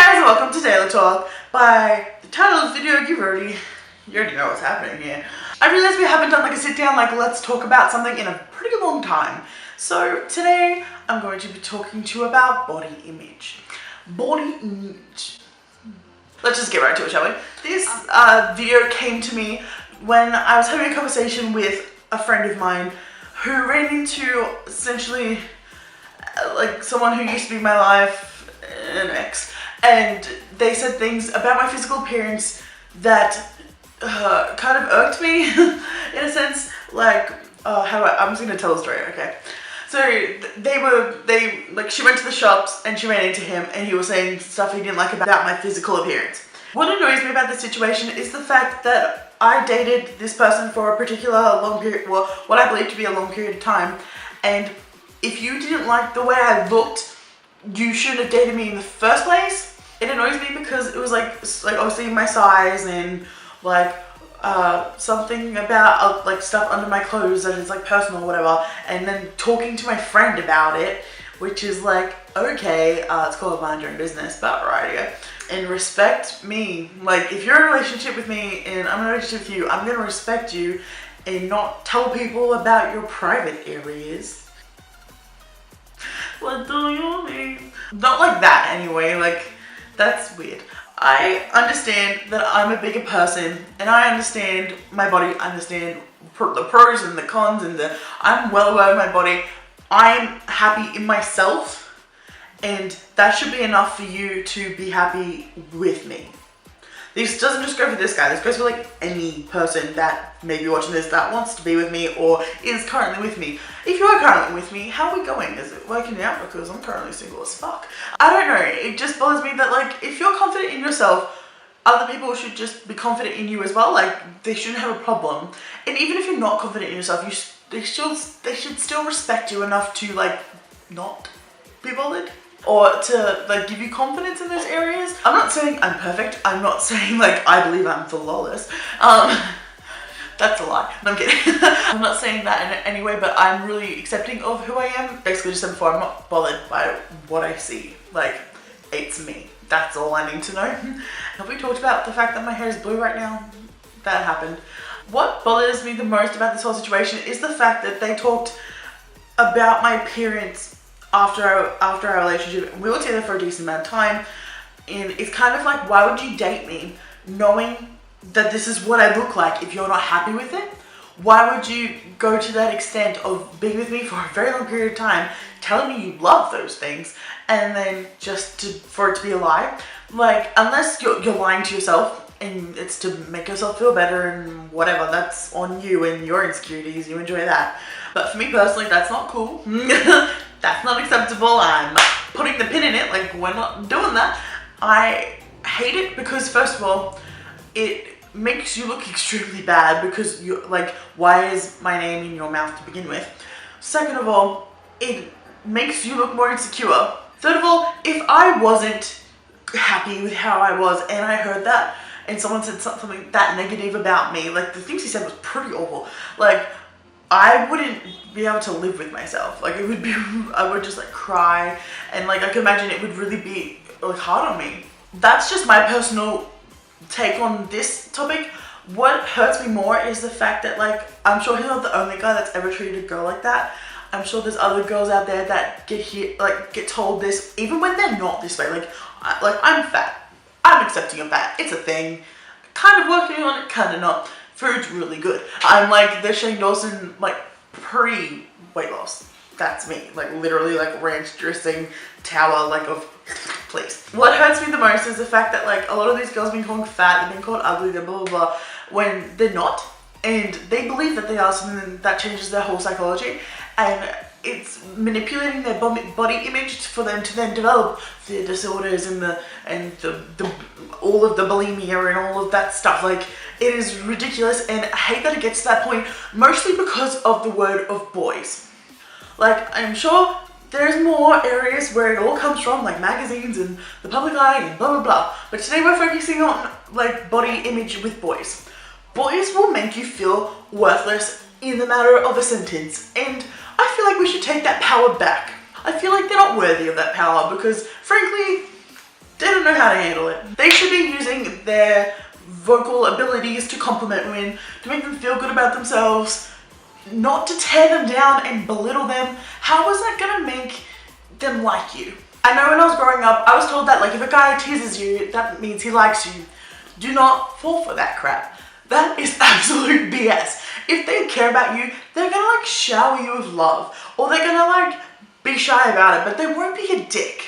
guys, and welcome to TaylahTalk. By the title of the video, you already know what's happening here. I realized we haven't done like a sit down, like let's talk about something in a pretty long time. So today, I'm going to be talking to you about body image. Body image. Let's just get right to it, shall we? This video came to me when I was having a conversation with a friend of mine who ran into essentially like someone who used to be my life, an ex, and they said things about my physical appearance that kind of irked me in a sense. Like, I'm just gonna tell a story, okay? So she went to the shops and she ran into him and he was saying stuff he didn't like about my physical appearance. What annoys me about this situation is the fact that I dated this person for a particular long period, well, what I believe to be a long period of time, and if you didn't like the way I looked, you shouldn't have dated me in the first place. It annoys me because it was like obviously my size and like something about like stuff under my clothes that is like personal or whatever, and then talking to my friend about it, which is like, okay, it's called mind your own business, but right, yeah. And respect me. Like, if you're in a relationship with me and I'm in a relationship with you, I'm gonna respect you and not tell people about your private areas. What do you mean? Not like that anyway, like, that's weird. I understand that I'm a bigger person and I understand my body, I understand the pros and the cons and I'm well aware of my body. I'm happy in myself and that should be enough for you to be happy with me. This doesn't just go for this guy, this goes for like any person that may be watching this that wants to be with me or is currently with me. If you are currently with me, how are we going? Is it working out? Because I'm currently single as fuck. I don't know, it just bothers me that like, if you're confident in yourself, other people should just be confident in you as well. Like, they shouldn't have a problem. And even if you're not confident in yourself, they should still respect you enough to like, not be bothered. Or to like give you confidence in those areas. I'm not saying I'm perfect. I'm not saying like I believe I'm flawless. That's a lie. No, I'm kidding. I'm not saying that in any way, but I'm really accepting of who I am. Basically, just said before, I'm not bothered by what I see. Like, it's me. That's all I need to know. Have we talked about the fact that my hair is blue right now? That happened. What bothers me the most about this whole situation is the fact that they talked about my appearance after our relationship. We were together for a decent amount of time, and it's kind of like, why would you date me knowing that this is what I look like if you're not happy with it? Why would you go to that extent of being with me for a very long period of time, telling me you love those things, and then for it to be a lie? Like, unless you're lying to yourself and it's to make yourself feel better and whatever, that's on you and your insecurities, you enjoy that. But for me personally, that's not cool. That's not acceptable. I'm putting the pin in it, like, we're not doing that. I hate it because, first of all, it makes you look extremely bad because you're like, why is my name in your mouth to begin with? Second of all, it makes you look more insecure. Third of all, if I wasn't happy with how I was and I heard that and someone said something that negative about me, like the things he said was pretty awful, like, I wouldn't be able to live with myself. Like, it would be, I would just like cry, and like I can imagine it would really be like hard on me. That's just my personal take on this topic. What hurts me more is the fact that, like, I'm sure he's not the only guy that's ever treated a girl like that. I'm sure there's other girls out there that get told this even when they're not this way. Like I'm fat. I'm accepting of that. It's a thing. Kind of working on it, kind of not. Food's really good. I'm like the Shane Dawson, like, pre-weight loss. That's me. Like, literally, like, ranch dressing tower, like, of place. What hurts me the most is the fact that, like, a lot of these girls have been called fat, they've been called ugly, they're blah, blah, blah, when they're not. And they believe that they are, so then that changes their whole psychology. And it's manipulating their body image for them to then develop the disorders and all of the bulimia and all of that stuff. Like, it is ridiculous, and I hate that it gets to that point, mostly because of the word of boys. Like, I'm sure there's more areas where it all comes from, like magazines and the public eye and blah blah blah, but today we're focusing on like body image with boys. Boys will make you feel worthless in the matter of a sentence, and I feel like we should take that power back. I feel like they're not worthy of that power because, frankly, they don't even know how to handle it. They should be using their vocal abilities to compliment women, to make them feel good about themselves, not to tear them down and belittle them. How is that gonna make them like you? I know when I was growing up, I was told that like if a guy teases you, that means he likes you. Do not fall for that crap. That is absolute BS. If they care about you, they're gonna like shower you with love, or they're gonna like be shy about it, but they won't be a dick.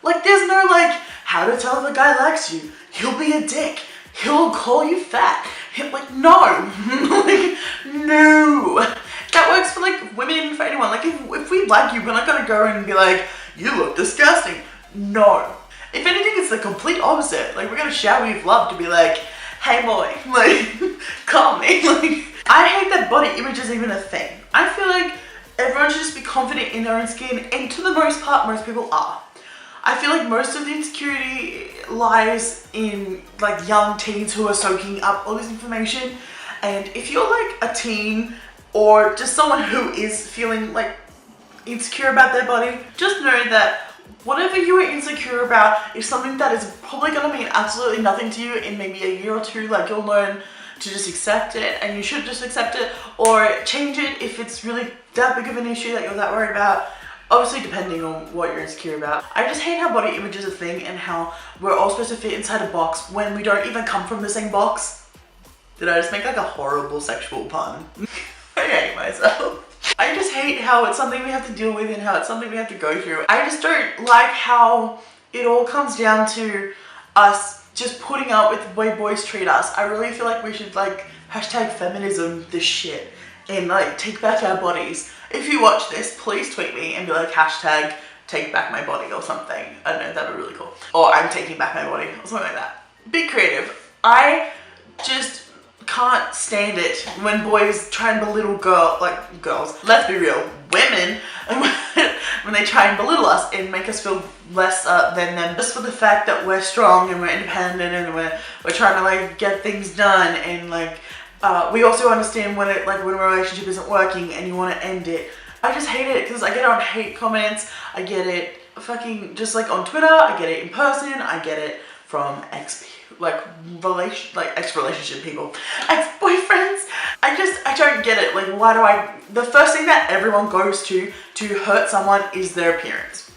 Like there's no like how to tell if a guy likes you. He'll be a dick. He'll call you fat. Like no, like no. That works for like women and for anyone. Like if we like you, we're not gonna go and be like, you look disgusting. No. If anything, it's the complete opposite. Like we're gonna shower you with love to be like, hey boy, like calm me. Like I hate that body image is even a thing. I feel like everyone should just be confident in their own skin, and to the most part, most people are. I feel like most of the insecurity lies in like young teens who are soaking up all this information. And if you're like a teen or just someone who is feeling like insecure about their body, just know that whatever you are insecure about is something that is probably going to mean absolutely nothing to you in maybe a year or two. Like you'll learn to just accept it, and you should just accept it or change it if it's really that big of an issue that you're that worried about. Obviously depending on what you're insecure about. I just hate how body image is a thing and how we're all supposed to fit inside a box when we don't even come from the same box. Did I just make like a horrible sexual pun? I hate myself. I just hate how it's something we have to deal with and how it's something we have to go through. I just don't like how it all comes down to us just putting up with the way boys treat us. I really feel like we should like hashtag feminism this shit and like take back our bodies. If you watch this, please tweet me and be like hashtag take back my body or something. I don't know, that'd be really cool. Or I'm taking back my body or something like that. Be creative. I just can't stand it when boys try and belittle girls. Let's be real, women, when they try and belittle us and make us feel less than them just for the fact that we're strong and we're independent and we're trying to like get things done, and like we also understand when it like when a relationship isn't working and you want to end it. I just hate it because I get it on hate comments, I get it fucking just like on Twitter, I get it in person, I get it from ex-relationship people, ex-boyfriends. I don't get it. Like why do the first thing that everyone goes to hurt someone is their appearance.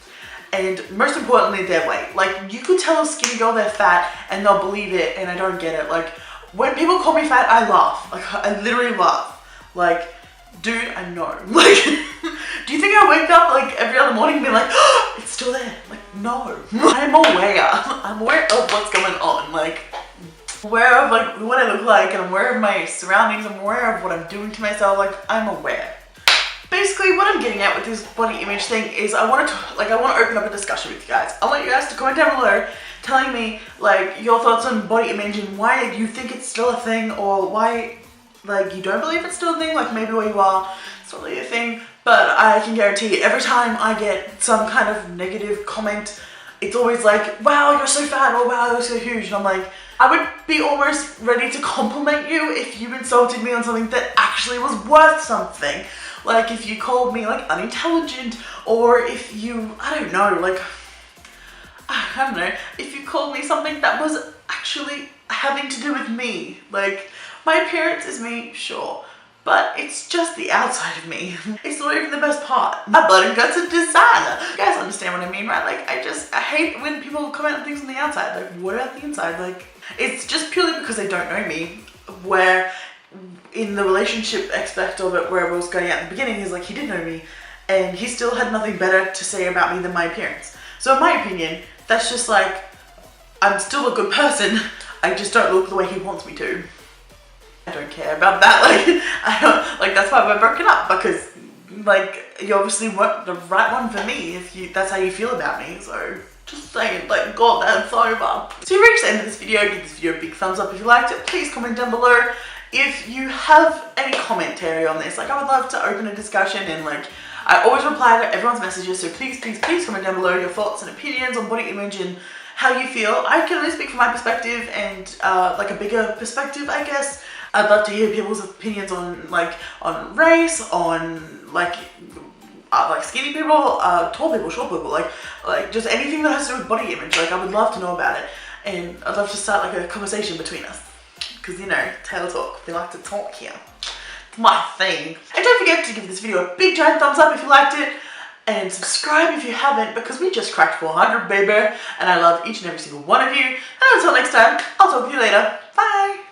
And most importantly, their weight. Like you could tell a skinny girl they're fat and they'll believe it, and I don't get it. Like when people call me fat, I laugh. Like I literally laugh. Like, dude, I know. Like, do you think I wake up like every other morning and be like, oh, it's still there? Like, no. I'm aware. I'm aware of what's going on. Like, aware of like what I look like, and I'm aware of my surroundings. I'm aware of what I'm doing to myself. Like, I'm aware. Basically, what I'm getting at with this body image thing is I want to open up a discussion with you guys. I want you guys to comment down below telling me like your thoughts on body image and why you think it's still a thing, or why like you don't believe it's still a thing. Like maybe where you are, it's not really a thing. But I can guarantee every time I get some kind of negative comment, it's always like, wow, you're so fat, or wow, you're so huge. And I'm like, I would be almost ready to compliment you if you insulted me on something that actually was worth something. Like if you called me like unintelligent, or if you, I don't know, like, I don't know, if you called me something that was actually having to do with me. Like, my appearance is me, sure, but it's just the outside of me. It's not even the best part. My blood and guts are designer. You guys understand what I mean, right? Like, I hate when people comment on things on the outside. Like, what about the inside? Like, it's just purely because they don't know me. Where in the relationship aspect of it, where I was going at the beginning, is like he did know me and he still had nothing better to say about me than my appearance. So in my opinion, that's just like, I'm still a good person, I just don't look the way he wants me to. I don't care about that. Like, I don't, like, that's why we're broken up, because like you obviously weren't the right one for me if that's how you feel about me. So just saying, like, God, that's over. So you reached the end of this video. Give this video a big thumbs up if you liked it. Please comment down below if you have any commentary on this. Like, I would love to open a discussion, and like, I always reply to everyone's messages, so please comment down below your thoughts and opinions on body image and how you feel. I can only speak from my perspective and like a bigger perspective, I guess. I'd love to hear people's opinions on like, on race, on like like skinny people, tall people, short people, like just anything that has to do with body image. Like I would love to know about it, and I'd love to start like a conversation between us. Because you know, Taylor Talk, we like to talk here. It's my thing. And don't forget to give this video a big giant thumbs up if you liked it. And subscribe if you haven't, because we just cracked 400, baby. And I love each and every single one of you. And until next time, I'll talk to you later. Bye.